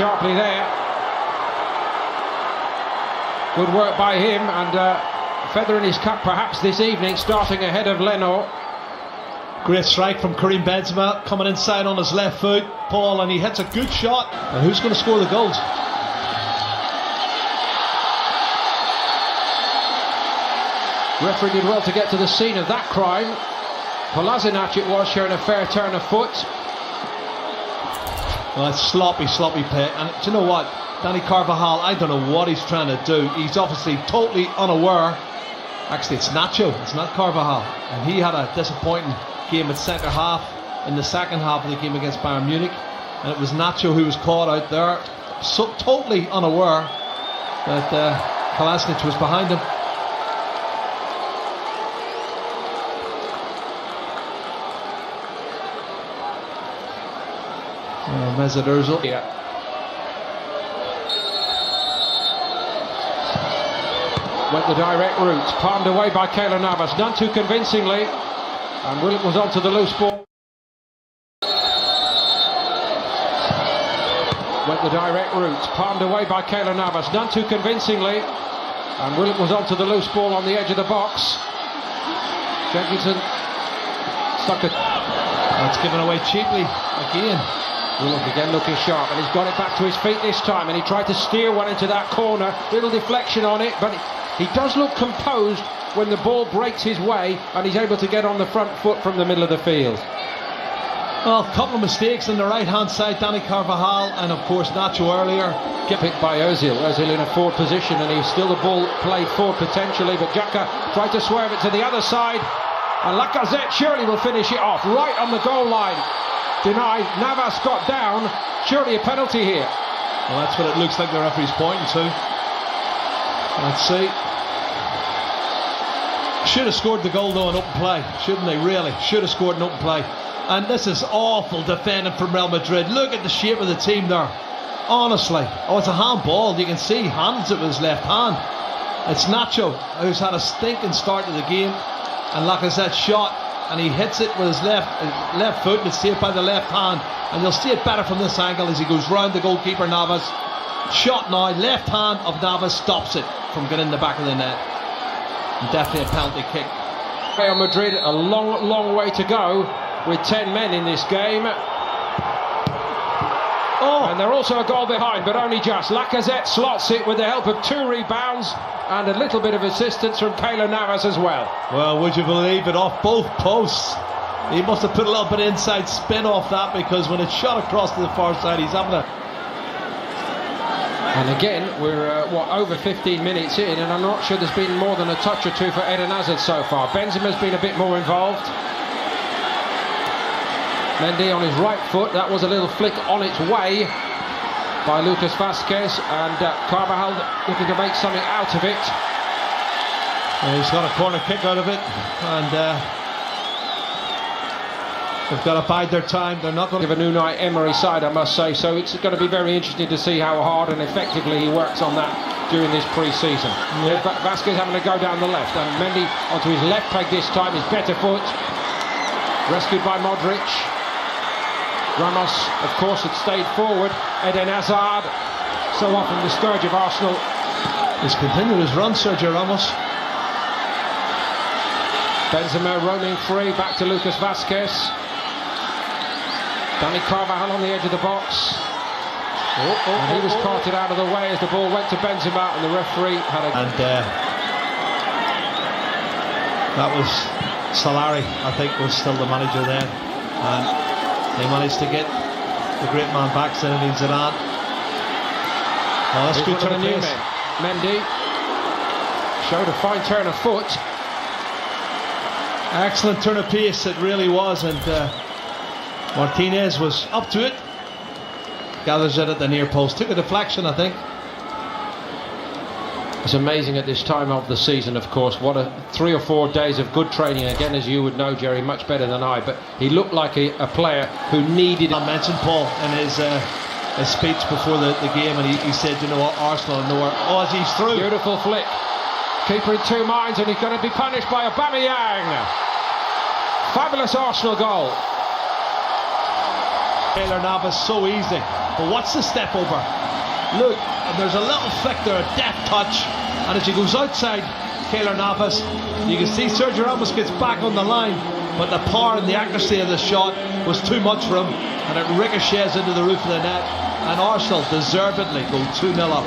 sharply there. Good work by him, and feathering his cap perhaps this evening, starting ahead of Leno. Great strike from Karim Benzema, coming inside on his left foot, Paul, and he hits a good shot. And who's going to score the goals? Referee did well to get to the scene of that crime. Kolasinac it was, showing a fair turn of foot. Well, it's sloppy play. And do you know what? Danny Carvajal, I don't know what he's trying to do. He's obviously totally unaware. Actually, it's Nacho, it's not Carvajal. And he had a disappointing game at centre half in the second half of the game against Bayern Munich. And it was Nacho who was caught out there, so totally unaware that Kolasinac was behind him. Mesut Yeah. Went the direct route, palmed away by Keylor Navas, none too convincingly, and Willock was onto the loose ball. Went the direct route, palmed away by Keylor Navas, none too convincingly, and Willock was onto the loose ball on the edge of the box. Jenkinson stuck it. That's given away cheaply again. Willock again looking sharp, and he's got it back to his feet this time, and he tried to steer one into that corner. Little deflection on it, but he does look composed when the ball breaks his way and he's able to get on the front foot from the middle of the field. Well, a couple of mistakes on the right hand side, Danny Carvajal, and of course Nacho earlier. Picked by Ozil in a forward position, and he's still the ball played forward potentially, but Xhaka tried to swerve it to the other side, and Lacazette surely will finish it off right on the goal line. Denied. Navas got down. Surely a penalty here. Well, that's what it looks like the referee's pointing to. Let's see. Should have scored the goal though in open play, shouldn't they? Really should have scored in open play. And this is awful defending from Real Madrid. Look at the shape of the team there. Honestly, it's a handball. You can see hands it with his left hand. It's Nacho who's had a stinking start to the game, and Lacazette shot, and he hits it with his left foot, and it's saved by the left hand. And you'll see it better from this angle as he goes round the goalkeeper Navas. Shot now, left hand of Navas stops it from getting in the back of the net. And definitely a penalty kick. Real Madrid a long way to go with 10 men in this game. And they're also a goal behind, but only just. Lacazette slots it with the help of 2 rebounds and a little bit of assistance from Keylor Navas as well. Well, would you believe it, off both posts. He must have put a little bit of inside spin off that, because when it's shot across to the far side, he's having a... And again, we're over 15 minutes in, and I'm not sure there's been more than a touch or two for Eden Hazard so far. Benzema's been a bit more involved. Mendy on his right foot, that was a little flick on its way by Lucas Vazquez, and Carvajal looking to make something out of it. He's got a corner kick out of it, and they've got to bide their time. They're not going to give a Unai Emery side, I must say, so it's going to be very interesting to see how hard and effectively he works on that during this pre-season. Yeah. Vazquez having to go down the left, and Mendy onto his left peg this time, his better foot, rescued by Modric. Ramos, of course, had stayed forward. Eden Hazard, so often the scourge of Arsenal. He's continued his run, Sergio Ramos. Benzema roaming free, back to Lucas Vazquez. Danny Carvajal on the edge of the box. And he was carted out of the way as the ball went to Benzema, and the referee had a... And that was Solari, I think, was still the manager then. And they managed to get the great man back, Zinedine Zidane. Oh, that's good turn of pace. Mendy showed a fine turn of foot. Excellent turn of pace, it really was, and Martinez was up to it. Gathers it at the near post. Took a deflection, I think. It's amazing at this time of the season, of course. What a 3 or 4 days of good training. Again, as you would know, Jerry, much better than I. But he looked like a player who needed... I mentioned Paul in his speech before the game, and he said, you know what, Arsenal know where... Oh, as he's through. Beautiful flick. Keeper in 2 minds, and he's going to be punished by Aubameyang. Fabulous Arsenal goal. Keylor Navas, so easy. But what's the step over? Look, and there's a little flick there, a deft touch. And as he goes outside Keylor Navas, you can see Sergio Ramos gets back on the line. But the power and the accuracy of the shot was too much for him. And it ricochets into the roof of the net. And Arsenal deservedly go 2-0 up.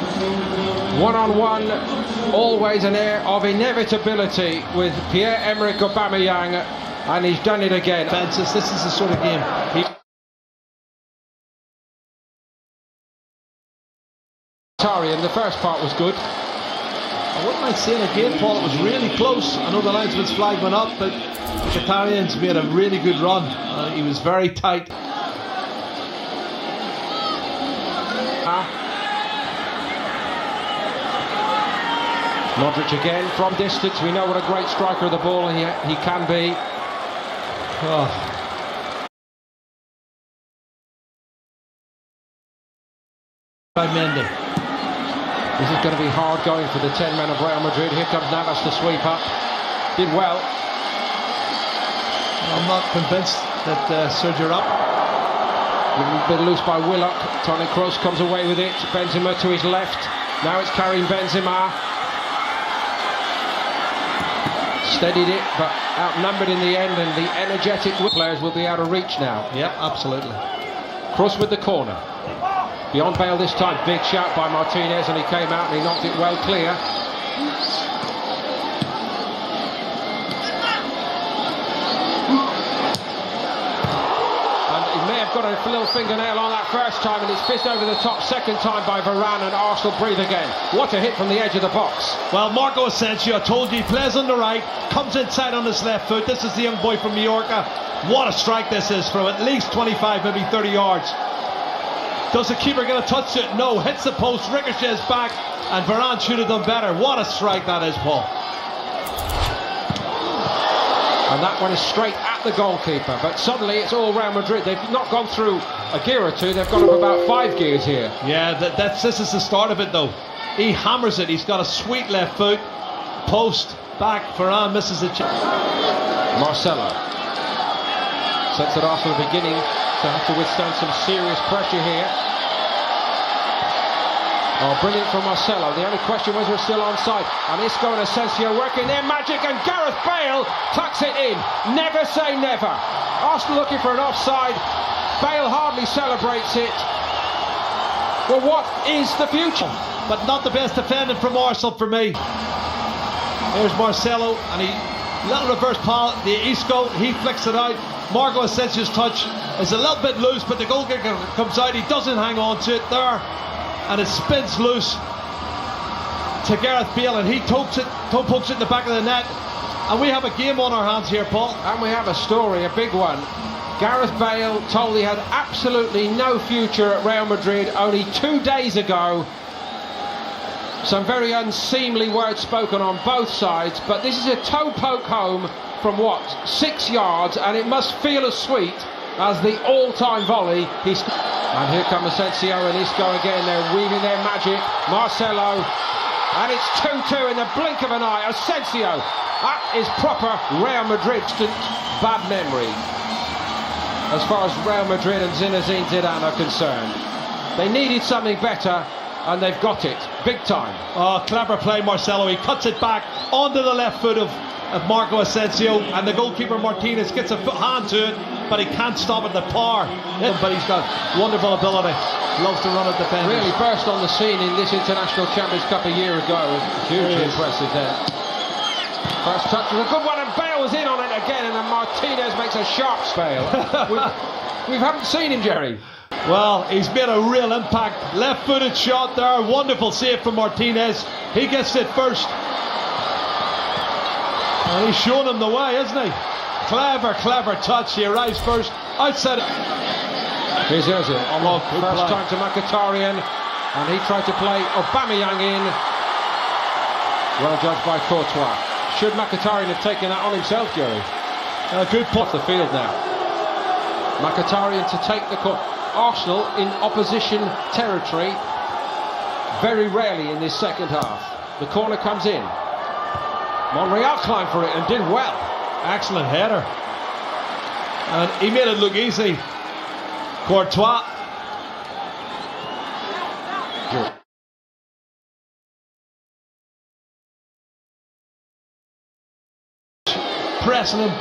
1-on-1, always an air of inevitability with Pierre-Emerick Aubameyang. And he's done it again. This is the sort of game Mkhitaryan, the first part was good. I wouldn't mind seeing again, Paul. It was really close. I know the linesman's flag went up, but Mkhitaryan's made a really good run. He was very tight. Modric again from distance. We know what a great striker of the ball he can be. Oh. By Mendy. This is going to be hard going for the 10 men of Real Madrid. Here comes Navas to sweep up. Did well. I'm not convinced that Sergio up. A bit loose by Willock. Toni Kroos comes away with it. Benzema to his left. Now it's carrying Benzema. Steadied it, but outnumbered in the end, and the energetic players will be out of reach now. Yeah, absolutely. Kroos with the corner. Beyond Bale this time. Big shout by Martinez, and he came out and he knocked it well clear. And he may have got a little fingernail on that first time, and it's fizzed over the top second time by Varane, and Arsenal breathe again. What a hit from the edge of the box. Well, Marco Asensio, I told you, he plays on the right, comes inside on his left foot. This is the young boy from Mallorca. What a strike this is from at least 25, maybe 30 yards. Does the keeper get a touch to it? No. Hits the post, ricochets back, and Varane should have done better. What a strike that is, Paul. And that one is straight at the goalkeeper. But suddenly it's all Real Madrid. They've not gone through a gear or two. They've gone up about 5 gears here. Yeah, this is the start of it, though. He hammers it. He's got a sweet left foot. Post, back. Varane misses the Marcelo sets it Arsenal beginning to have to withstand some serious pressure here. Oh, brilliant from Marcelo. The only question was we're still onside. And Isco and Asensio working their magic, and Gareth Bale tucks it in. Never say never. Arsenal looking for an offside. Bale hardly celebrates it. Well, what is the future? But not the best defending from Arsenal for me. There's Marcelo, and he little reverse pass. The Isco, he flicks it out. Marco Asensio's touch is a little bit loose, but the goalkeeper comes out. He doesn't hang on to it there, and it spins loose to Gareth Bale, and he pokes it in the back of the net. And we have a game on our hands here, Paul. And we have a story, a big one. Gareth Bale told he had absolutely no future at Real Madrid only 2 days ago. Some very unseemly words spoken on both sides, but this is a toe poke home from what, 6 yards, and it must feel as sweet as the all-time volley. And here come Asensio and Isco again. They're weaving their magic. Marcelo, and it's 2-2 in the blink of an eye. Asensio, that is proper Real Madrid. Bad memory as far as Real Madrid and Zinedine Zidane are concerned. They needed something better, and they've got it, big time. Oh, clever play, Marcelo. He cuts it back onto the left foot of Marco Asensio, and the goalkeeper Martinez gets a hand to it, but he can't stop it. The power, but he's got wonderful ability. Loves to run at defenders. Really burst on the scene in this International Champions Cup a year ago. It was hugely impressive there. First touch was a good one, and Bale was in on it again, and then Martinez makes a sharp Bale. we haven't seen him, Jerry. Well, he's made a real impact. Left-footed shot there. Wonderful save from Martinez. He gets it first. And he's shown him the way, isn't he? Clever touch. He arrives first. Outside. Here's Ozil on the first time to Mkhitaryan. And he tried to play Aubameyang in. Well judged by Courtois. Should Mkhitaryan have taken that on himself, Jerry? Good off the field now. Mkhitaryan to take the court. Arsenal in opposition territory very rarely in this second half. The corner comes in. Monreal climbed for it and did well. Excellent header. And he made it look easy. Courtois. Pressing him.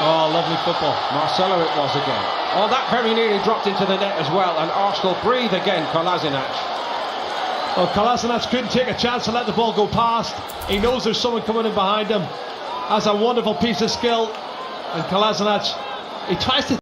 Oh, lovely football. Marcelo it was again. Oh, that very nearly dropped into the net as well, and Arsenal breathe again. Kolasinac. Well, Kolasinac couldn't take a chance to let the ball go past. He knows there's someone coming in behind him. Has a wonderful piece of skill. And Kolasinac, he tries to